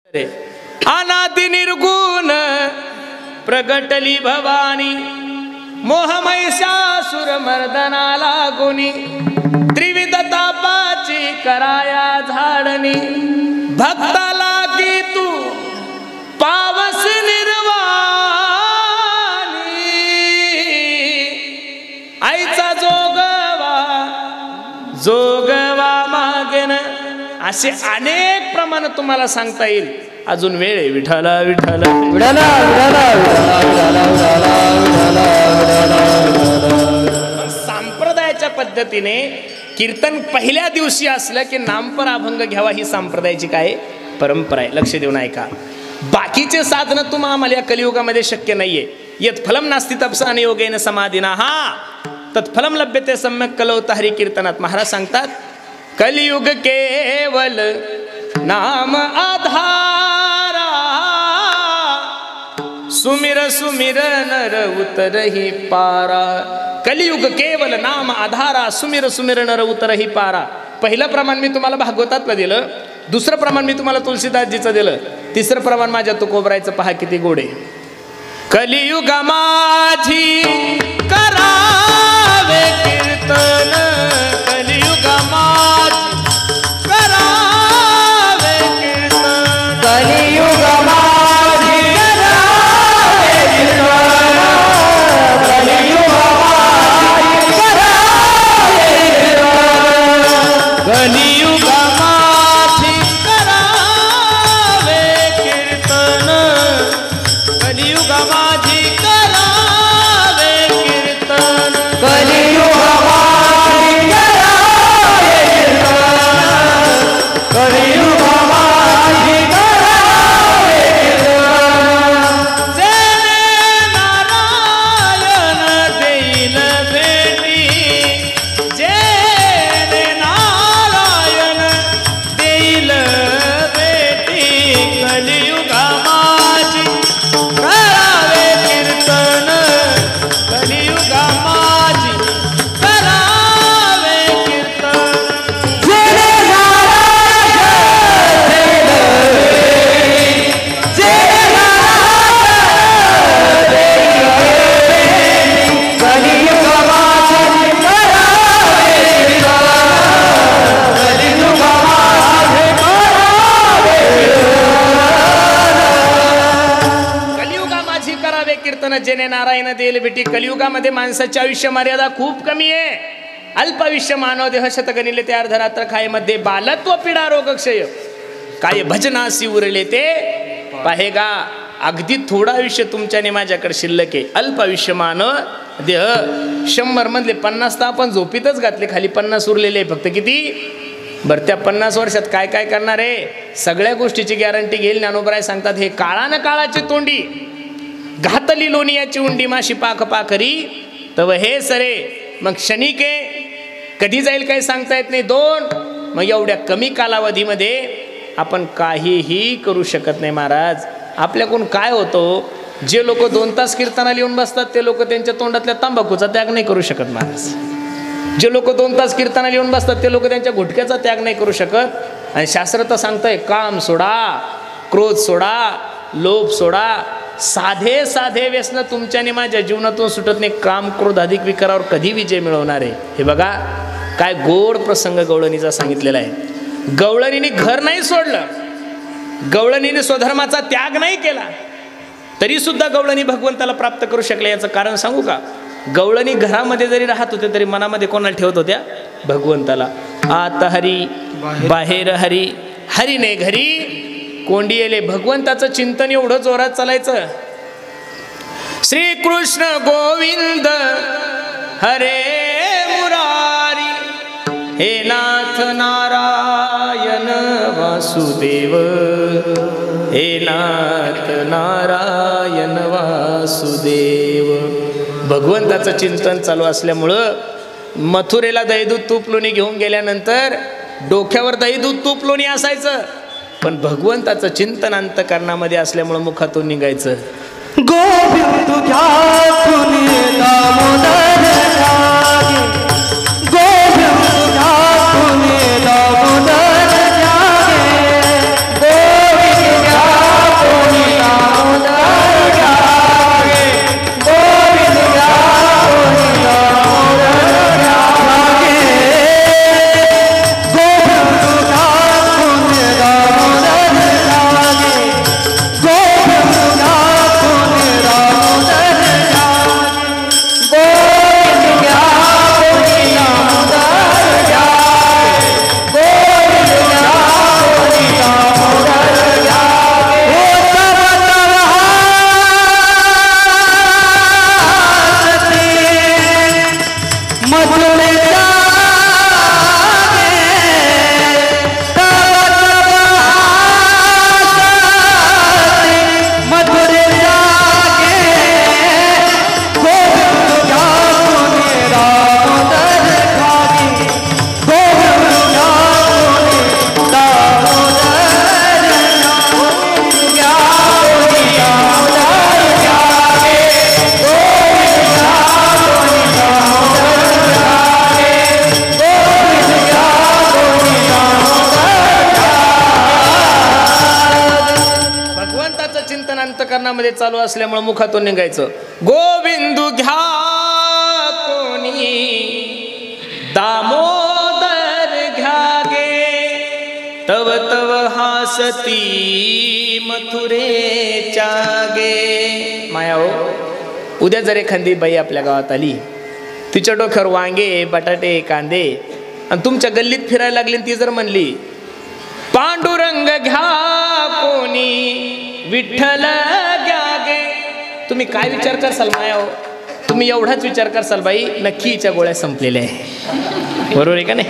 अनादि निर्गुण प्रगटली भवानी मोहमैषासुर मर्दनाला गुणी त्रिविध तापाची कराया झाडणी भक्ताला की तू पावस निर्वाणी आईचा जोगवा मागेन असे अनेक प्रमाण तुम्हाला सांगता येईल. अजून वेळ आहे. विठ्ठला विठ्ठला विठ्ठला संप्रदायाच्या पद्धतीने कीर्तन पहिल्या दिवशी असलं की नामपर अभंग घ्यावा ही संप्रदायाची काय परंपरा आहे. लक्ष देऊन ऐका. बाकीचे साधनं तुम्हाला आम्हाला या कलियुगामध्ये शक्य नाहीये. यत् फलम नास्ति तपसा योगेन समाधीना हा तत्फलम लभ्यते सम्यक कलौता हरी कीर्तनात महाराज सांगतात कलियुग केवल नाम आधारा सुमिर सुमिर नर उतरही पारा. कलियुग केवल नाम आधारा सुमिर सुमिर नर उतरही पारा. पहिलं प्रमाण मी तुम्हाला भागवतातलं दिलं. दुसरं प्रमाण मी तुम्हाला तुलसीदासजीचं दिलं. तिसरं प्रमाण माझ्या तुकोबरायचं पहा किती गोडे. कलियुग माझी करावे कीर्तन कलियुग माझी करावे कीर्तन कलियुग माझी करावे कीर्तन कलियुग माझी करावे कीर्तन कलियुग माझी करावे कीर्तन कलियुग माझी करावे कीर्तन कलियुग माझी करावे कीर्तन कलियुग माझी करावे कीर्तन जे नारायण देईल भेटी जे नारायण देईल भेटी कलियुग माझी करावे कीर्तन कलियुग माझी करावे कीर्तन जे नारायण देईल जे नारायण देईल कलियुग माझी करावे कीर्तन कलियुग माझी करावे कलियुगा माझी करावे कीर्तन जेने नारायण देईल भेटी. कलियुगामध्ये माणसाची आयुष्य मर्यादा खूप कमी आहे. अल्पायुष्य मानव देह शतगणिले ते अर्धरात्र खाय मध्ये बालत्व पीडा रोग क्षय काय भजनासी उरले ते पाहेगा. अगदी थोडं आयुष्य तुमच्याने माझ्याकडे शिल्लक आहे. अल्पायुष्य मानव देह 100 मधले 50 तर आपण झोपीतच घातले. खाली 50 उरलेले फक्त किती बरं. त्या 50 वर्षात काय काय करणार आहे सगळ्या गोष्टीची गॅरंटी घेईल. ज्ञानोबराय सांगतात हे काळानं काळाची तोंडी घातली लोणियाची उंडी माशी पाख पाखरी तव हे सरे. मग क्षणिके कधी जाईल काही सांगता येत नाही. 2 मग एवढ्या कमी कालावधीमध्ये आपण काहीही करू शकत नाही. महाराज आपल्याकडून काय होतो जे लोक 2 तास कीर्तनाला येऊन बसतात ते लोक त्यांच्या तोंडातल्या तंबाखूचा त्याग नाही करू शकत. महाराज जे लोक 2 तास कीर्तनाला येऊन बसतात ते लोक त्यांच्या गुटख्याचा त्याग नाही करू शकत. आणि शास्त्र तर सांगतंय काम सोडा क्रोध सोडा लोभ सोडा. साधे साधे व्यसन तुमच्याने माझ्या जीवनातून सुटत नाही. काम क्रोध अधिक विकारावर कधी विजय मिळवणार आहे. हे बघा काय गोड प्रसंग गवळणीचा सांगितलेला आहे. गवळणीने घर नाही सोडलं. गवळणीने स्वधर्माचा त्याग नाही केला तरी सुद्धा गवळणी भगवंताला प्राप्त करू शकले. याचं कारण सांगू का. गवळणी घरामध्ये जरी राहत होते तरी मनामध्ये कोणाला ठेवत होत्या भगवंताला. आत हरी बाहेर हरी हरी ने घरी कोंडी येले. भगवंताचं चिंतन एवढं जोरात चालायचं. श्री कृष्ण गोविंद हरे मुरारी हे नाथ नारायण वासुदेव हे नाथ नारायण वासुदेव. भगवंताचं चिंतन चालू असल्यामुळं मथुरेला दहीदूध तूप लोणी घेऊन गेल्यानंतर डोक्यावर दहीदूध तूप लोणी असायचं पण भगवंताचं चिंतन अंतकरणामध्ये असल्यामुळं मुखातून निघायचं. गोविंद दामोदर जागे गोविंद दामोदर जागे गोविंद चिंतन अंतकरणामध्ये चालू असल्यामुळे मुखातून निघायचं गोविंदू घ्या कोणी दामोदर घ्या गे तव तव हासती मथुरेच्या गे. माया हो, उद्या जर एखादी बाई आपल्या गावात आली, तिच्या डोक्यावर वांगे बटाटे कांदे आणि तुमच्या गल्लीत फिरायला लागली, ती जर म्हणली पांडुरंग घ्या कोणी विठ्ठल घ्या गे, तुम्ही काय विचार करसाल माया हो? तुम्ही एवढाच विचार करसाल बाई नक्की हिच्या गोळ्या संपलेल्या आहे. बरोबर आहे का नाही?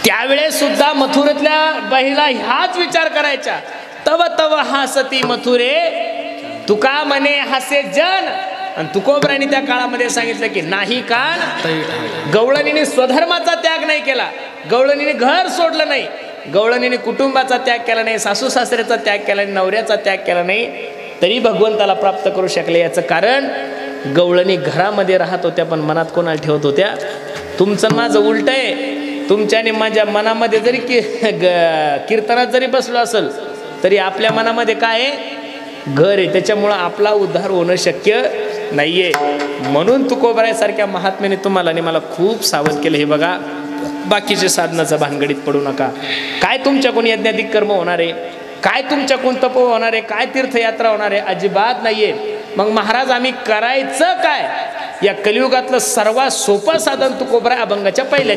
त्यावेळेस सुद्धा मथुरेतल्या बाईला ह्याच विचार करायचा. तव तव हासती मथुरे, तुका म्हणे हसे जन. आणि तुकोबराने त्या काळामध्ये सांगितलं की नाही कान. गवळणीने स्वधर्माचा त्याग नाही केला, गवळणीने घर सोडलं नाही, गवळणीने कुटुंबाचा त्याग केला नाही, सासू सासऱ्याचा त्याग केला नाही, नवऱ्याचा त्याग केला नाही, तरी भगवंताला प्राप्त करू शकले. याचं कारण गवळणी घरामध्ये राहत होत्या पण मनात कोणाला ठेवत होत्या? तुमचं माझं उलट आहे. तुमच्याने माझ्या मनामध्ये जरी कीर्तनात जरी बसलो असेल तरी आपल्या मनामध्ये काय आहे? घर आहे. त्याच्यामुळं आपला उद्धार होणं शक्य नाहीये. म्हणून तुकोबरायासारख्या महात्म्याने तुम्हाला आणि मला खूप सावध केलं. हे बघा, बाकीच्या साधनाचा भानगडीत पडू नका. काय तुमच्याकडून यज्ञाधिक कर्म होणार आहे, काय तुमच्याकडून तप होणार आहे, काय तीर्थयात्रा होणार आहे? अजिबात नाहीये. मग महाराज आम्ही करायचं काय? या कलियुगातलं सर्वात सोपं साधन तुकोबराय अभंगाच्या पहिल्या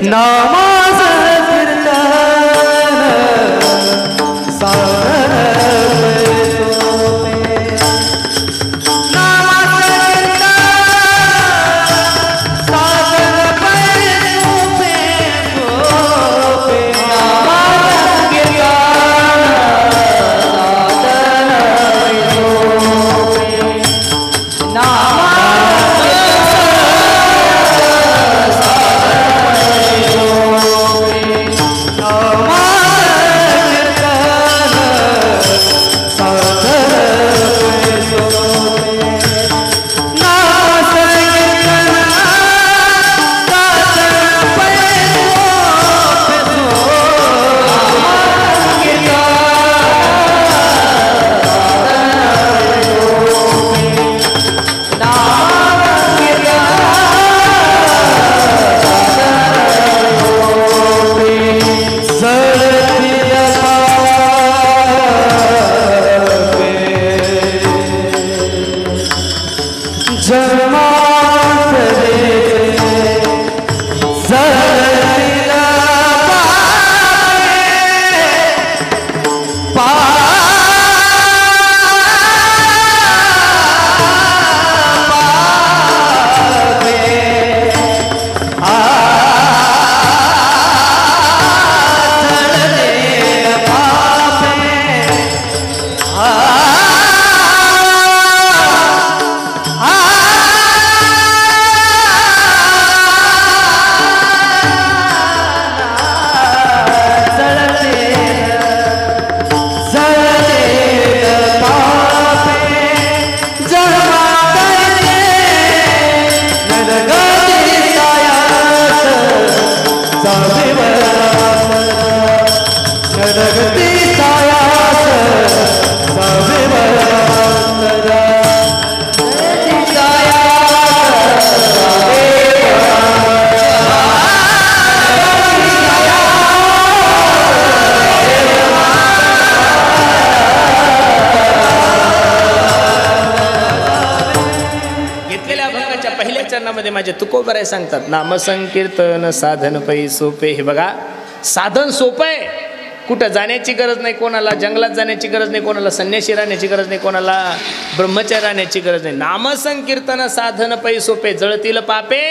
माझे तुकोबराय सांगतात नामसंकीर्तन साधन पै सोपे. हे बघा, साधन सोपं आहे. कुठं जाण्याची गरज नाही कोणाला, जंगलात जाण्याची गरज नाही कोणाला, संन्याशी राहण्याची गरज नाही कोणाला, ब्रह्मचारी राहण्याची गरज नाही. नामसंकीर्तन साधन पै सोपे. जळतील पापे,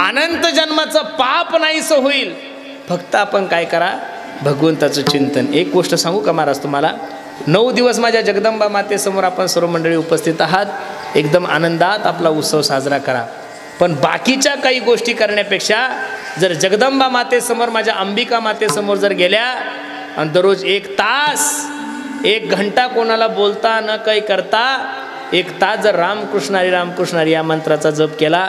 अनंत जन्माचं पाप नाहीस होईल. फक्त आपण काय करा, भगवंताचं चिंतन. एक गोष्ट सांगू का महाराज तुम्हाला, 9 दिवस माझ्या जगदंबा मातेसमोर आपण सर्व मंडळी उपस्थित आहात. एकदम आनंदात आपला उत्सव साजरा करा. पण बाकीच्या काही गोष्टी करण्यापेक्षा जर जगदंबा मातेसमोर, माझ्या अंबिका मातेसमोर जर गेल्या आणि दररोज 1 तास 1 घंटा कोणाला बोलता न काही करता 1 तास जर रामकृष्ण हरी रामकृष्ण हरी या मंत्राचा जप केला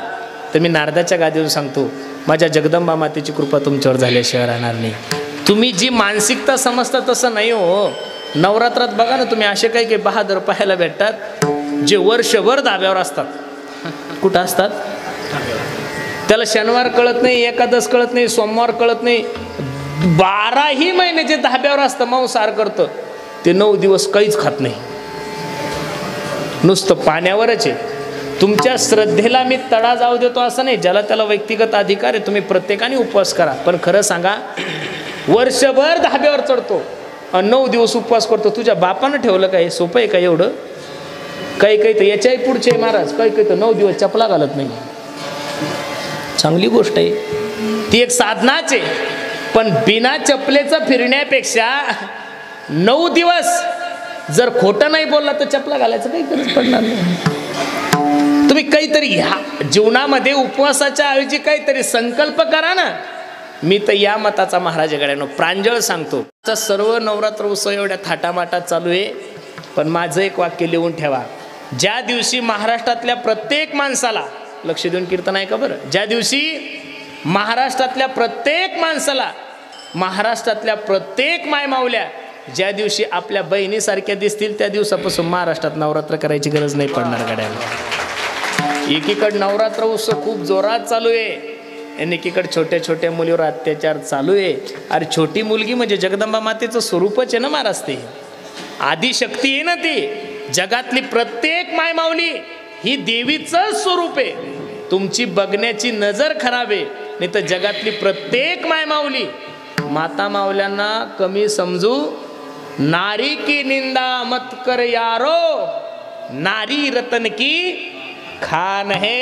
तर मी नारदाच्या गादीवर सांगतो, माझ्या जगदंबा मातेची कृपा तुमच्यावर झाल्याशिवाय राहणार नाही. तुम्ही जी मानसिकता समजता तसं नाही हो. नवरात्रात बघा ना तुम्ही, असे काही काही बहादर पाहायला भेटतात जे वर्षभर धाब्यावर असतात. कुठं असतात? त्याला शनिवार कळत नाही, एकादश कळत नाही, सोमवार कळत नाही, 12ही महिने जे धाब्यावर असतं, मांसाहार करतं, ते 9 दिवस काहीच खात नाही, नुसतं पाण्यावरच आहे. तुमच्या श्रद्धेला मी तडा जाऊ देतो असं नाही, ज्याला त्याला व्यक्तिगत अधिकार आहे, तुम्ही प्रत्येकाने उपवास करा. पण खरं सांगा, वर्षभर धाब्यावर चढतो आणि 9 दिवस उपवास करतो, तुझ्या बापानं ठेवलं काय? सोपं आहे का एवढं? काही काही तर याच्याही पुढचे महाराज, काही काही तर 9 दिवस चपला घालत नाही. चांगली गोष्ट आहे, ती एक साधनाच आहे. पण बिना चपलेचं फिरण्यापेक्षा 9 दिवस जर खोटं नाही बोलला तर चपला घालायचं काही गरज पडणार नाही. तुम्ही काहीतरी ह्या जीवनामध्ये उपवासाच्या ऐवजी काहीतरी संकल्प करा ना. मी तर या मताचा महाराजाकडे प्रांजळ सांगतो. सर्व नवरात्र उत्सव एवढ्या थाटामाटात चालू आहे, पण माझं एक वाक्य लिहून ठेवा. ज्या दिवशी महाराष्ट्रातल्या प्रत्येक माणसाला, लक्ष देऊन कीर्तन आहे का बरं, ज्या दिवशी महाराष्ट्रातल्या प्रत्येक माणसाला, महाराष्ट्रातल्या प्रत्येक मायमावल्या ज्या दिवशी आपल्या बहिणीसारख्या दिसतील, त्या दिवसापासून महाराष्ट्रात नवरात्र करायची गरज नाही पडणार गड्याला. एकीकडे नवरात्र उत्सव खूप जोरात चालू आहे आणि एकीकडे छोट्या छोट्या मुलीवर अत्याचार चालू आहे. अरे छोटी मुलगी म्हणजे जगदंबा मातेचं स्वरूपच आहे ना महाराज, ते आदिशक्ती आहे ना, ती जगातली प्रत्येक मायमावली ही देवीचं स्वरूप आहे. तुमची बघण्याची नजर खराब आहे, नाही तर जगातली प्रत्येक मायमावली माता मावल्यांना कमी समजू. नारी की निंदा मत कर यारो, नारी रतन की खान है.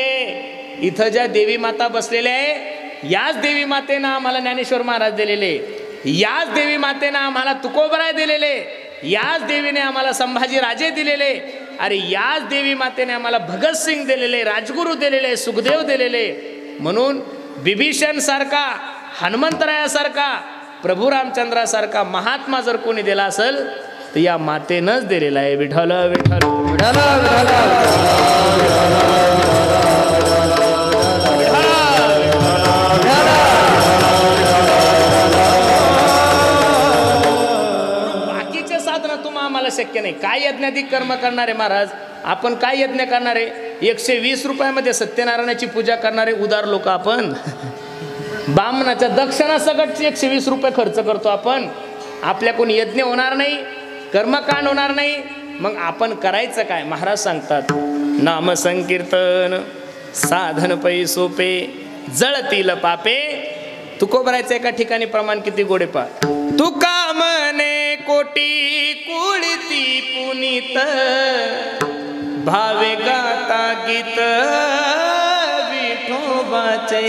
इथं ज्या देवी माता बसलेल्या आहे, याच देवी मातेनं आम्हाला ज्ञानेश्वर महाराज दिलेले, याच देवी मातेनं आम्हाला तुकोबराय दिलेले, याच देवीने आम्हाला संभाजी राजे दिलेले, अरे याच देवी मातेने आम्हाला भगतसिंग दिलेले, राजगुरू दिलेले, सुखदेव दिलेले. म्हणून बिभीषण सारखा, हनुमंतरायासारखा, प्रभू रामचंद्रासारखा महात्मा जर कोणी दिला असेल तर या मातेनंच दिलेला आहे. विठ्ठल विठ्ठल बाकीचे साधनं तुम्हाला आम्हाला शक्य नाही. काय यज्ञाधिक कर्म करणारे महाराज, आपण काय यज्ञ करणारे? 120 रुपयामध्ये सत्यनारायणाची पूजा करणारे उदार लोक आपण. बामणाच्या दक्षिणा सगटचे 120 रुपये खर्च करतो आपण. आपल्या कोणी यज्ञ होणार नाही, कर्मकांड होणार नाही, मग आपण करायचं काय? महाराज सांगतात, नाम संकीर्तन साधन पै सोपे, जळतील पापे. तुकोबरायचं एका ठिकाणी प्रमाण किती गोडे पा. तुका मने कोटी कुळती पुनीत, भावे गाता गीत विठोबाचे,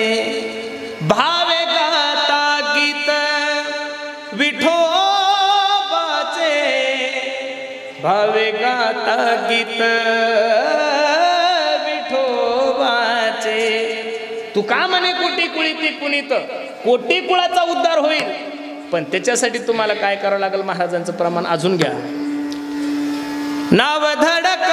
भावे गाता गीत विठोबाचे, भावे गाता गीत विठोबाचे. तू का म्हणे कोटी कुळीती पुनीत, कोटी कुळाचा उद्धार होईल, पण त्याच्यासाठी तुम्हाला काय करावं लागेल? महाराजांचं प्रमाण अजून घ्या. नाव धडक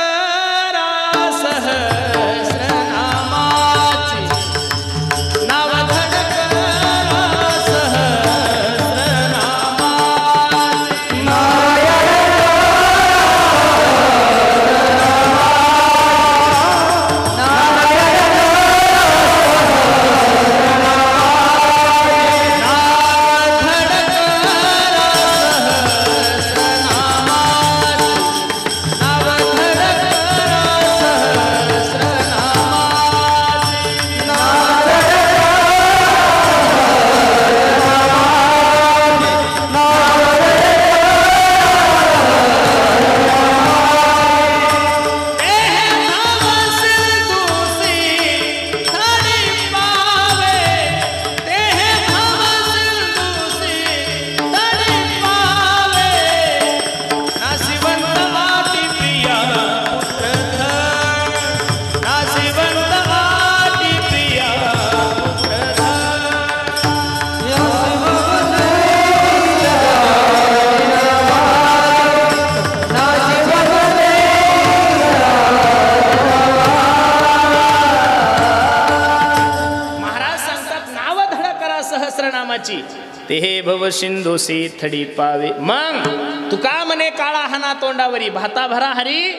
ते हे भव सिंधुसी थडी पावे. मग तुका म्हणे काळा हाना तोंडावरी भाता भरा हरी.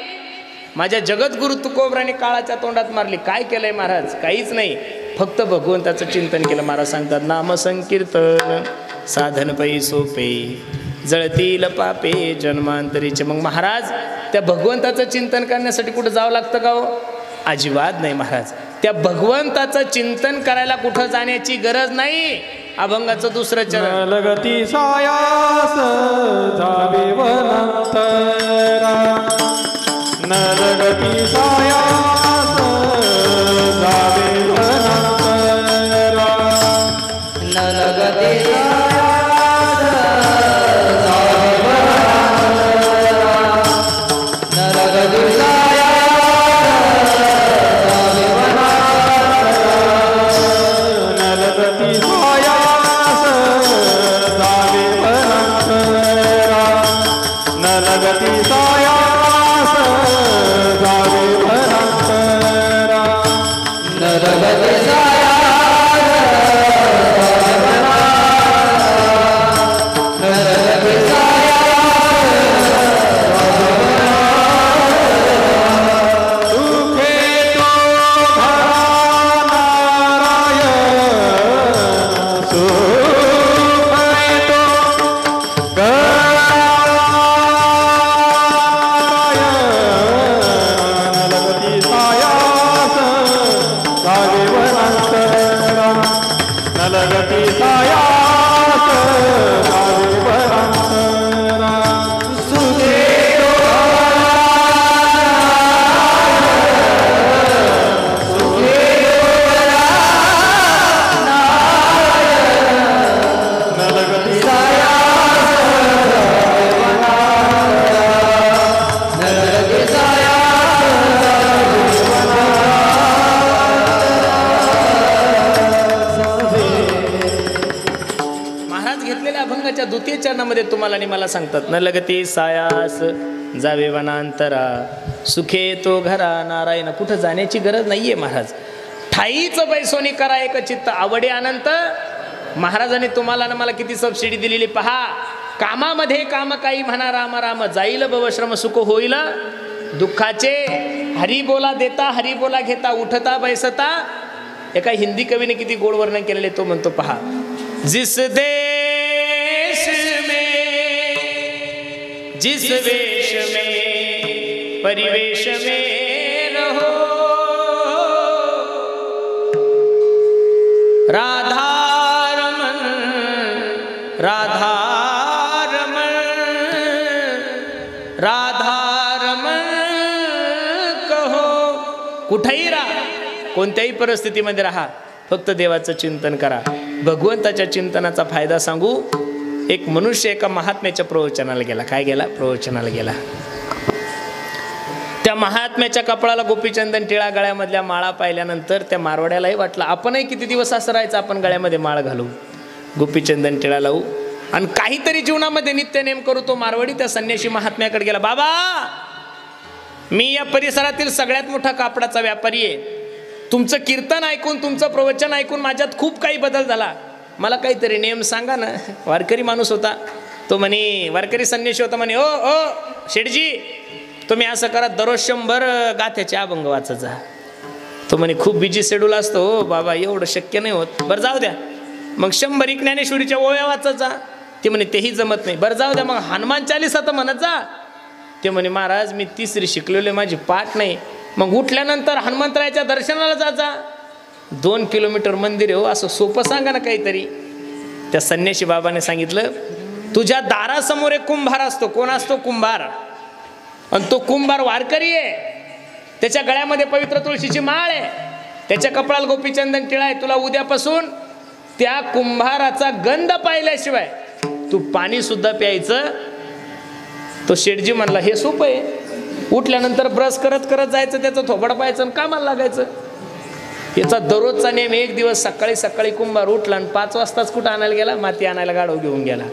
माझ्या जगद्गुरु तुकोबराने काळाच्या तोंडात मारली. काय केलंय महाराज? काहीच नाही, फक्त भगवंताचं चिंतन केलं. महाराज सांगतात नाम संकीर्तन साधन पै सोपे जळतील पापे जन्मांतरीचे. मग महाराज त्या भगवंताचं चिंतन करण्यासाठी कुठं जावं लागतं का हो? अजिबात नाही महाराज. त्या भगवंताचं चिंतन करायला कुठं जाण्याची गरज नाही. अभंगाचं दुसरं चरण. लगती सायास जावे वनांतरा, न लगती सायास जावे वनांतरा, न लगती सायास जावे वनांतरा, न लगती द्वितीय चरणामध्ये तुम्हाला आणि मला सांगतात न लगती सायास जावे वनांतरा सुखे तो घरा नारायण. कुठं जाण्याची गरज नाहीये महाराज. ठाईच बैसोनी करा एक चित्त आवडे अनंत. महाराजांनी तुम्हाला आणि मला किती सबसिडी दिलेली पहा. कामामध्ये काम काही म्हणा राम राम जाईल भवश्रम सुख होईल दुःखाचे. हरी बोला देता हरी बोला घेता उठता बैसता. एका हिंदी कवीने किती गोड वर्णन केलेले तो म्हणतो पहा. जिस देश में जिस वेश में परिवेश में रहो राधा रमन राधा रमन राधा रमन कहो. कुठेही राहा कोणत्याही परिस्थितीमध्ये राहा फक्त देवाचं चिंतन करा. भगवंताच्या चिंतनाचा फायदा सांगू. एक मनुष्य एका महात्म्याच्या प्रवचनाला गेला. काय गेला? प्रवचनाला गेला. त्या महात्म्याच्या कपाळाला गोपीचंदन टिळा गळ्यामधल्या माळा पाहिल्यानंतर त्या मारवाड्यालाही वाटलं आपणही किती दिवस असं राहायचं, आपण गळ्यामध्ये माळ घालू गोपीचंदन टिळा लावू आणि काहीतरी जीवनामध्ये नित्य नेम करू. तो मारवाडी त्या संन्यासी महात्म्याकडे गेला. बाबा मी या परिसरातील सगळ्यात मोठा कापडाचा व्यापारी आहे. तुमचं कीर्तन ऐकून तुमचं प्रवचन ऐकून माझ्यात खूप काही बदल झाला. मला काहीतरी नेम सांगा ना. वारकरी माणूस होता तो. म्हणे वारकरी संन्यासी होता. म्हणे ओ ओ शेठजी तुम्ही असं करा दररोज 100 गाथ्याचे अभंग वाचायचा. तो म्हणे खूप बिजी शेड्यूल असतो हो बाबा एवढं शक्य नाही होत. बरं जाऊ द्या मग 100 ज्ञानेश्वरीच्या ओव्या वाचायचा. ते म्हणे तेही जमत नाही. बरं जाऊ द्या मग हनुमान चालीसा तर म्हणत जा. ते म्हणे महाराज मी 3री शिकलेले माझी पाठ नाही. मग उठल्यानंतर हनुमंतरायाच्या दर्शनाला जायचा. 2 किलोमीटर मंदिर आहे हो. असं सोपं सांगा ना काहीतरी. त्या संन्यासी बाबाने सांगितलं तुझ्या दारासमोर एक कुंभार असतो. कोण असतो? कुंभार. आणि तो कुंभार वारकरी आहे. त्याच्या गळ्यामध्ये पवित्र तुळशीची माळ आहे. त्याच्या कपाळाला गोपीचंदन टिळा आहे. तुला उद्यापासून त्या कुंभाराचा गंध पाहिल्याशिवाय तू पाणी सुद्धा प्यायचं. तो शेठजी म्हणला हे सोपं आहे. उठल्यानंतर ब्रश करत करत जायचं त्याचं थोबड पाहायचं आणि कामाला लागायचं. याचा दररोजचा नेम. एक दिवस सकाळी सकाळी कुंभार उठला आणि 5 वाजताच कुठं आणायला गेला? माती आणायला गाडव घेऊन गेला.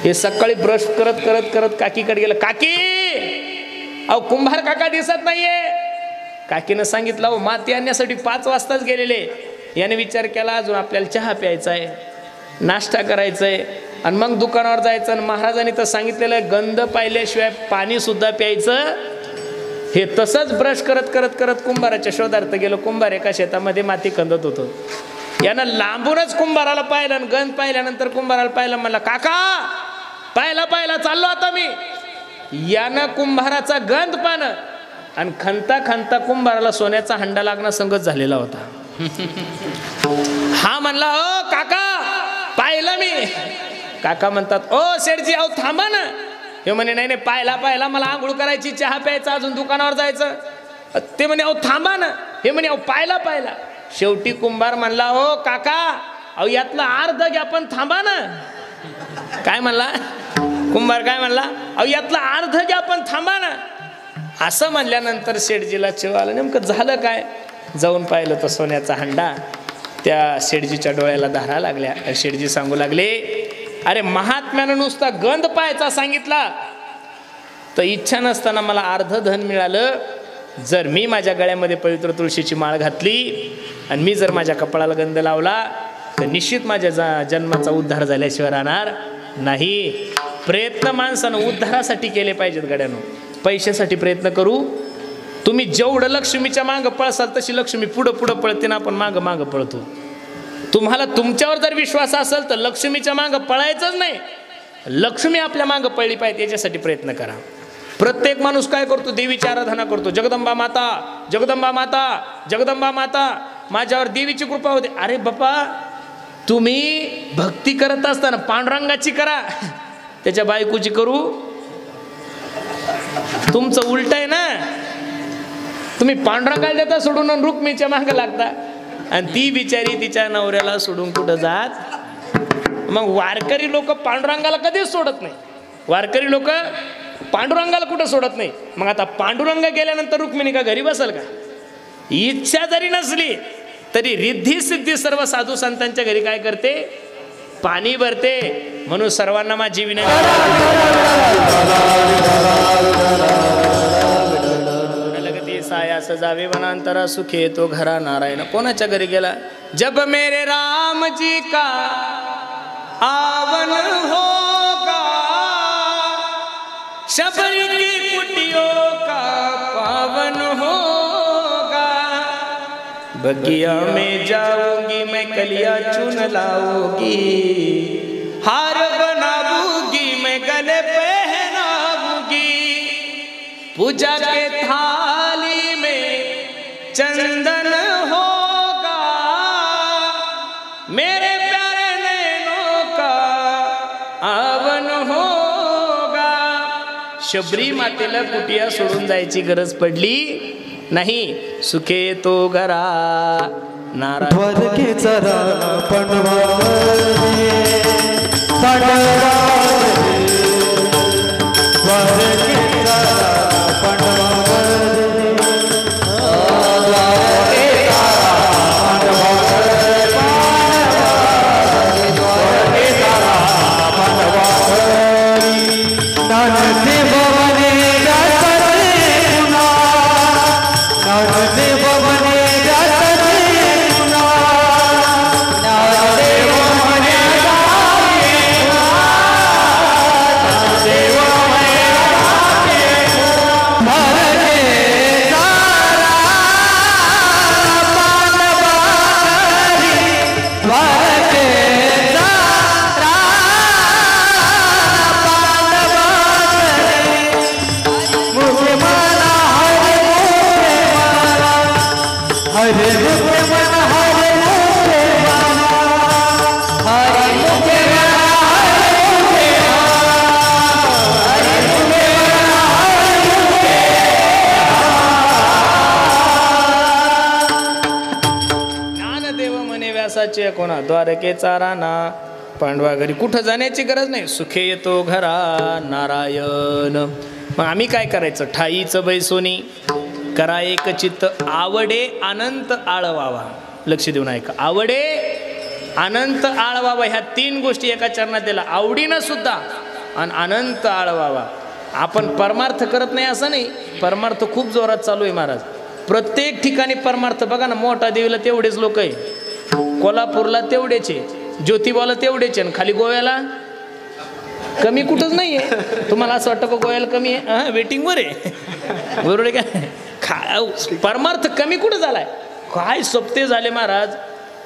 हे सकाळी ब्रश करत करत करत काकीकडे गेला. काकी अहो कुंभार काका दिसत नाहीये. काकीनं सांगितलं अहो माती आणण्यासाठी 5 वाजताच गेलेले. याने विचार केला अजून आपल्याला चहा प्यायचा आहे नाश्ता करायचा आहे आणि मग दुकानावर जायचं. आणि महाराजांनी तर सांगितलेलं गंध पाहिल्याशिवाय पाणी सुद्धा प्यायचं. हे तसंच ब्रश करत करत करत कुंभाराच्या शोधार्थ गेलो. कुंभार एका शेतामध्ये माती खंदत होतो. यानं लांबूनच कुंभाराला पाहिलं आणि गंध पाहिल्यानंतर कुंभाराला पाहिलं. म्हणला काका पाहिला चाललो आता मी. यानं कुंभाराचा गंध पानं आणि खंता खंता कुंभाराला सोन्याचा हंडा लागणं संगत झालेला होता. हा म्हणला ओ काका पाहिलं मी. काका म्हणतात ओ शेठजी अहो थांबा ना. हे म्हणे नाही नाही पाहिला मला आंघोळ करायची चहा प्यायचा अजून दुकानावर जायचं. ते म्हणे अहो थांबा ना. हे म्हणे अहो पाहिला. शेवटी कुंभार म्हणला ओ काका अहो यातला अर्ध घ्या पण थांबा ना. काय म्हणला कुंभार काय म्हणला अहो यातला अर्ध घ्या पण थांबा ना. असं म्हणल्यानंतर शेठजीला चेव आला. नेमकं झालं काय. जाऊन पाहिलं तर सोन्याचा हंडा. त्या शेठजीच्या डोळ्याला धारा लागल्या. शेठजी सांगू लागले अरे महात्म्यानं नुसता गंध पाहायचा सांगितला तर इच्छा नसताना मला अर्ध धन मिळालं. जर मी माझ्या गळ्यामध्ये पवित्र तुळशीची माळ घातली आणि मी जर माझ्या कपाळाला गंध लावला तर निश्चित माझ्या जन्माचा उद्धार झाल्याशिवाय राहणार नाही. प्रयत्न माणसानं उद्धारासाठी केले पाहिजेत गड्यानं. पैशासाठी प्रयत्न करू. तुम्ही जेवढं लक्ष्मीच्या मागं पळसाल तशी लक्ष्मी पुढं पुढं पळते ना आपण मागं पळतो. तुम्हाला तुमच्यावर जर विश्वास असेल तर लक्ष्मीच्या मागं पळायचंच नाही. लक्ष्मी आपल्या मागं पळली पाहिजे याच्यासाठी प्रयत्न करा. प्रत्येक माणूस काय करतो देवीची आराधना करतो. जगदंबा माता जगदंबा माता जगदंबा माता माझ्यावर देवीची कृपा होते. अरे बापा तुम्ही भक्ती करत असताना पांडुरंगाची करा त्याच्या बायकोची करू. तुमचं उलट आहे ना. तुम्ही पांडुरंगाला देता सोडून रुक्मिणीच्या मागं लागता आणि ती बिचारी तिच्या नवऱ्याला सोडून कुठं जात. मग वारकरी लोक पांडुरंगाला कधीच सोडत नाही. वारकरी लोक पांडुरंगाला कुठं सोडत नाही. मग आता पांडुरंग गेल्यानंतर रुक्मिणी का घरी बसल का. इच्छा जरी नसली तरी रिद्धी सिद्धी सर्व साधू संतांच्या घरी काय करते पाणी भरते. म्हणून सर्वांना माझी विनंती साया सजावे वनांतरा सुखे तो घरा नारायण. कोणाच्या घरी गेला. जब मेरे राम जी का आवन होगा शबरी की कुटियों का पावन होगा. बगिया में जाऊंगी मैं कलिया चुन लाऊंगी. हार बनाऊंगी मैं गले पहनाऊंगी. पूजा के थाली में चंदन होगा. मेरे प्यारे नैनों का आवन होगा. शबरी मातेला कुटिया सोडून जायची गरज पडली नाही. सुखे तो घरा नारायण. कोणा द्वारकेचा राणा. पांडवा घरी कुठं जाण्याची गरज नाही. सुखे येतो घरा नारायण. मग आम्ही काय करायचं. ठाईचं बैसोनी करा एक चित्त. आवडे अनंत आळवावा. लक्ष देऊन ऐका. आवडे अनंत आळवावा ह्या तीन गोष्टी एका चरणात दिला. आवडीनं सुद्धा आणि अनंत आळवावा. आपण परमार्थ करत नाही असं नाही. परमार्थ खूप जोरात चालू आहे महाराज. प्रत्येक ठिकाणी परमार्थ बघा ना. मोठा देवीला तेवढेच लोक आहे. कोल्हापूरला तेवढेच आहे. ज्योतिबाला तेवढेच आहे. खाली गोव्याला कमी कुठंच नाहीये. तुम्हाला असं वाटतं का गोव्याला कमी आहे? वेटिंगवर आहे. बरोबर आहे का? परमार्थ कमी कुठं झालाय? काय सप्ते झाले महाराज.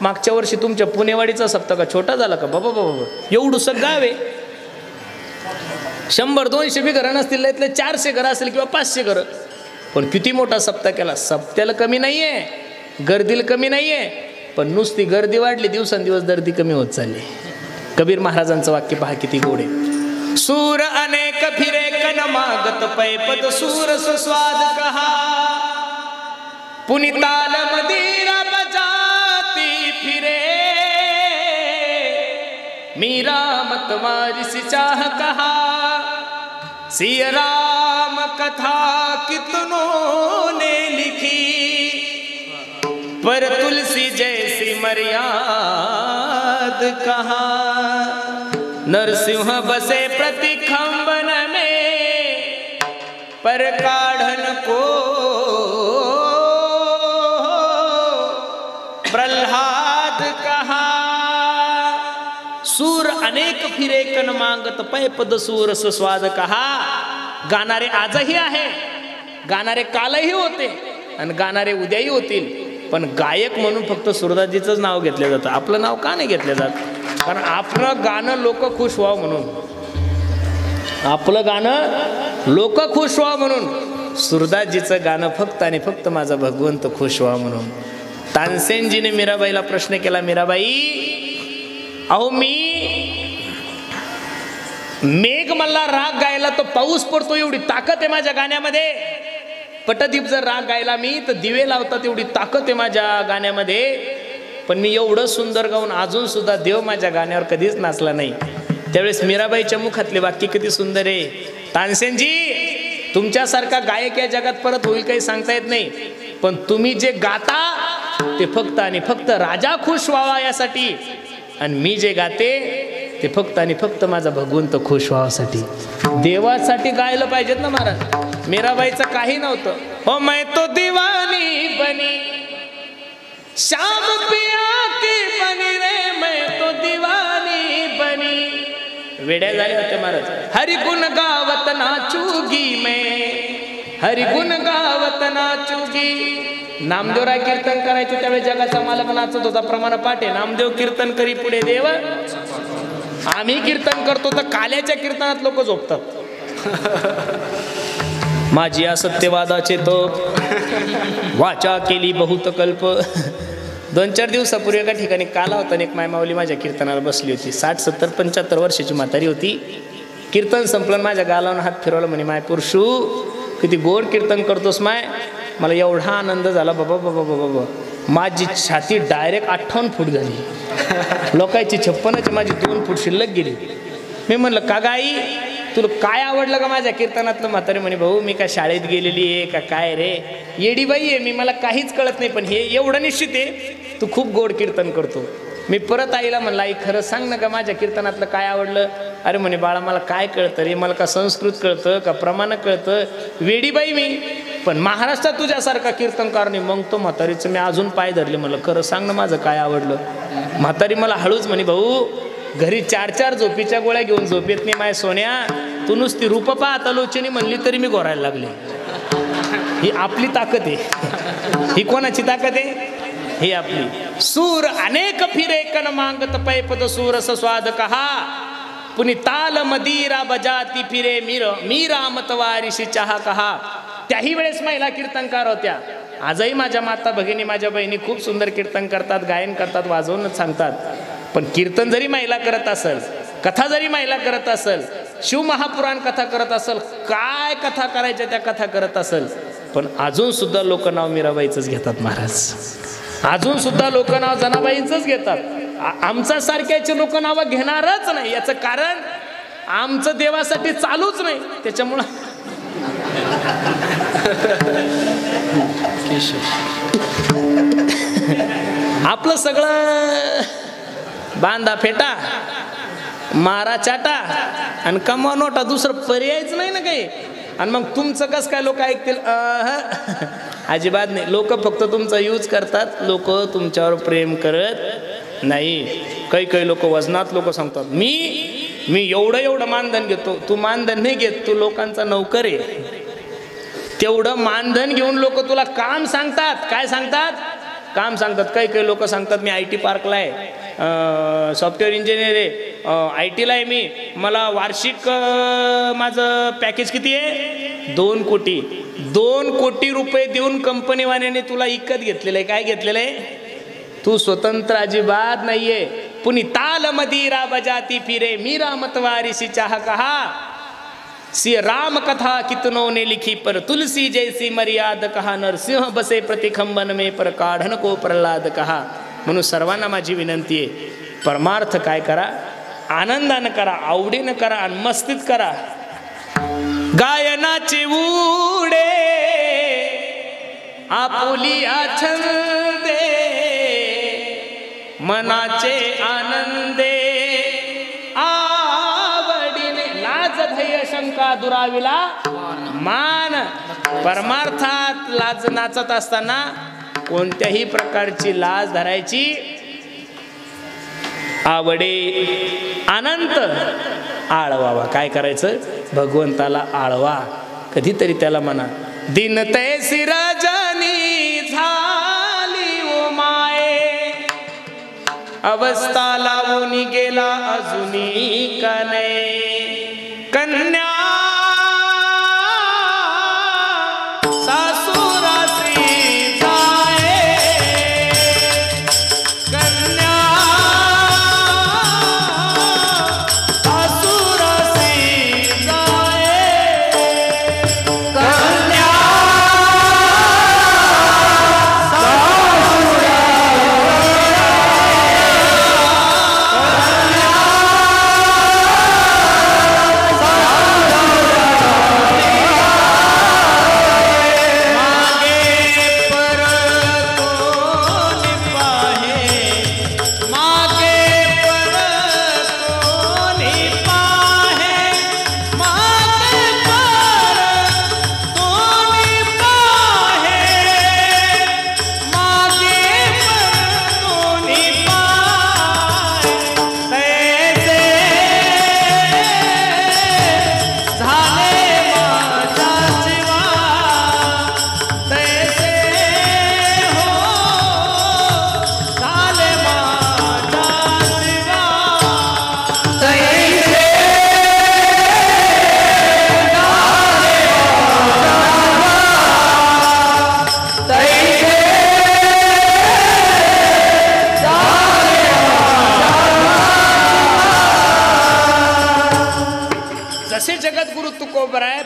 मागच्या वर्षी तुमच्या पुणेवाडीचा सप्ताह का छोटा झाला का? बाबा बाबा एवढं गाव आहे. 100-200 बी घरं नसतील, इथले 400 घरं असेल किंवा 500 घरं. पण किती मोठा सप्ताह केला. सप्त्याला कमी नाहीये, गर्दीला कमी नाहीये, पण नुसती गर्दी वाढली, दिवसांदिवस गर्दी कमी होत चालली. कबीर महाराजांचं वाक्य पहा किती गोड आहे. सूर अनेक फिरे कन मागत पैपद सूर सुस्वाद कहा, पुनिताल मदिरा बजाती फिरे, मीरा मतवारिस चाह कहा, सिया राम कथा कितनों ने लिखी, पर तुलसी जैसी मर्याद कहा, नरसिंह बसे प्रतिखंबन में, पर काढ़न को प्रल्हाद कहा. सूर अनेक फिरे कन मागत पैपद सूर सुस्वाद कहा. गाणारे आजही आहे, गाणारे कालही होते आणि गाणारे उद्याही होतील. पण गायक म्हणून फक्त सुरदासजीचंच नाव घेतलं जातं. आपलं नाव का नाही घेतलं जात? कारण आपलं गाणं लोक खुश व्हावं म्हणून, आपलं गाणं लोक खुश व्हावं म्हणून. सुरदासजीचं गाणं फक्त आणि फक्त माझा भगवंत खुश व्हावं म्हणून. तानसेनजीने मीराबाईला प्रश्न केला, मीराबाई अहो मी मेघमल्ला राग गायला तर पाऊस पडतो एवढी ताकद आहे माझ्या गाण्यामध्ये. पटदीप जर राग गायला मी तर दिवे लावतात एवढी ताकद आहे माझ्या गाण्यामध्ये. पण मी एवढं सुंदर गाऊन अजून सुद्धा देव माझ्या गाण्यावर कधीच नाचला नाही. त्यावेळेस मीराबाईच्या मुखातले वाक्य किती सुंदर आहे. तानसेनजी तुमच्यासारखा गायक या जगात परत होईल काही सांगता येत नाही, पण तुम्ही जे गाता ते फक्त आणि फक्त राजा खुश व्हावा यासाठी, आणि मी जे गाते ते फक्त आणि फक्त माझा भगवंत खुश व्हावासाठी. देवासाठी गायलं पाहिजेत ना महाराज. मीराबाईचं काही नव्हतं. हो मैं तो दीवानी बनी श्याम पिया की बनी रे, मैं तो दीवानी बनी. वेड्या झाले होते महाराज. हरि गुण गावत नाचूगी मैं, हरि गुण गावत नाचूगी. नामदेवराय कीर्तन करायचे त्यावेळेस जगाचा मालक नाचत होता. प्रमाण पाठे नामदेव कीर्तन करी पुढे देव. आम्ही कीर्तन करतो तर काल्याच्या कीर्तनात लोक झोपतात. माझी असत्यवादाचे तप वाचा केली बहुत कल्प. 2-4 दिवसापूर्वी एका ठिकाणी काला होता, एक मायमावली माझ्या कीर्तनाला बसली होती. 60-70-75 वर्षाची म्हातारी होती. कीर्तन संपलं, माझ्या गालावरून हात फिरवला. म्हणे माय पुरुषू किती गोड कीर्तन करतोस माय. मला एवढा आनंद झाला बाबा बाबा बाबा बाबा. माझी छाती डायरेक्ट 58 फूट झाली. लोकांची 56ची माझी 2 फूट शिल्लक गेली. मी म्हणलं का गाई तुला काय आवडलं का माझ्या कीर्तनातलं? म्हातारे म्हणे भाऊ मी काय शाळेत गेलेली आहे का काय रे, येडीबाई आहे मी, मला काहीच कळत नाही, पण हे एवढं निश्चित आहे तू खूप गोड कीर्तन करतो. मी परत आईला म्हणलं आई खरं सांग ना का माझ्या कीर्तनातलं काय आवडलं? अरे म्हणे बाळा मला काय कळतं रे, मला का संस्कृत कळतं का प्रमाण कळतं, वेडीबाई मी, पण महाराष्ट्रात तुझ्यासारखा कीर्तनकार नाही. मग तो म्हातारीचं मी अजून पाय धरले, म्हणलं खरं सांग ना माझं काय आवडलं? म्हातारी मला हळूच म्हणे भाऊ घरी 4-4 झोपीच्या गोळ्या घेऊन झोपेत नाही माय सोन्या, तू नुसती रूप पाहता लोचनी म्हणली तरी मी घोरायला लागले. ही आपली ताकद आहे. ही कोणाची ताकद आहे? ही आपली. सूर अनेक फिरे कन मांगत पैपद सूर स्वाद कहा, पुनि ताल मदिरा बजाती फिरे मीरा मतवारिशी चहा कहा. त्याही वेळेस महिला कीर्तनकार होत्या. आजही माझ्या माता भगिनी माझ्या बहिणी खूप सुंदर कीर्तन करतात, गायन करतात, वाजवून सांगतात. पण कीर्तन जरी महिला करत असेल, कथा जरी महिला करत असेल, शिवमहापुराण कथा करत असेल, काय कथा करायच्या त्या कथा करत असेल, पण अजून सुद्धा लोक नाव मीराबाईचंच घेतात महाराज. अजून सुद्धा लोक नाव जनाबाईंचंच घेतात. आमच्या सारख्याचे लोक नावं घेणारच नाही. याचं कारण आमचं देवासाठी चालूच नाही. त्याच्यामुळं आपलं सगळं बांधा फेटा मारा चाटा आणि कमवा नोटा, दुसरं पर्यायच नाही ना काही. आणि मग तुमचं कसं काय लोक ऐकतील? अजिबात नाही. लोक फक्त तुमचा यूज करतात, लोक तुमच्यावर प्रेम करत नाही. काही लोक वजनात लोक सांगतात मी मी एवढं मानधन घेतो, तू मानधन नाही घेत, तू लोकांचा नौकर आहे. तेवढं मानधन घेऊन लोक तुला काम सांगतात. काय सांगतात? काम सांगतात. काही लोक सांगतात मी IT पार्कला आहे, सॉफ्टवेअर इंजिनियर आहे, IT ला आहे मी, मला वार्षिक माझं पॅकेज किती आहे? 2 कोटी. 2 कोटी रुपये देऊन कंपनीवाल्याने तुला इकत घेतलेलं आहे. काय घेतलेलं आहे? तू स्वतंत्र अजिबात नाहीये. पुनी ताल मदीरा बजाती फिरे मीरा मतवारिसी चाह कहा, सी राम कथा कितनों ने लिखी पर तुलसी जैसी मर्याद कहा, नरसिंह बसे प्रतिखंबन में पर काढ़न को प्रहलाद कहा. म्हणून सर्वांना माझी विनंती आहे, परमार्थ काय करा, आनंदानं करा, आवडीनं करा आणि मस्तीत करा. गायनाचे उडे आपुलिया छंदे, मनाचे आनंदे आवडीने, लाज भय शंका दुराविला मान. परमार्थात लाज नाचत असताना कोणत्याही प्रकारची लाज धरायची, आवडे अनंत आळवावा. काय करायचं? भगवंताला आळवा, कधीतरी त्याला म्हणा. दिन तैसी रजनी झाली ओ माये, अवस्था लावून गेला अजूनी का नाही. कन्या सासुरासी जाये, कन्या सासुरासी जाये, कन्या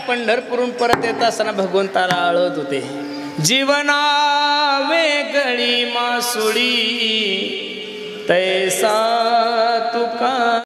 पंढरपूरून परत येत असताना भगवंताला आळत होते. जीवना वेगळी मासुळी तैसा तुका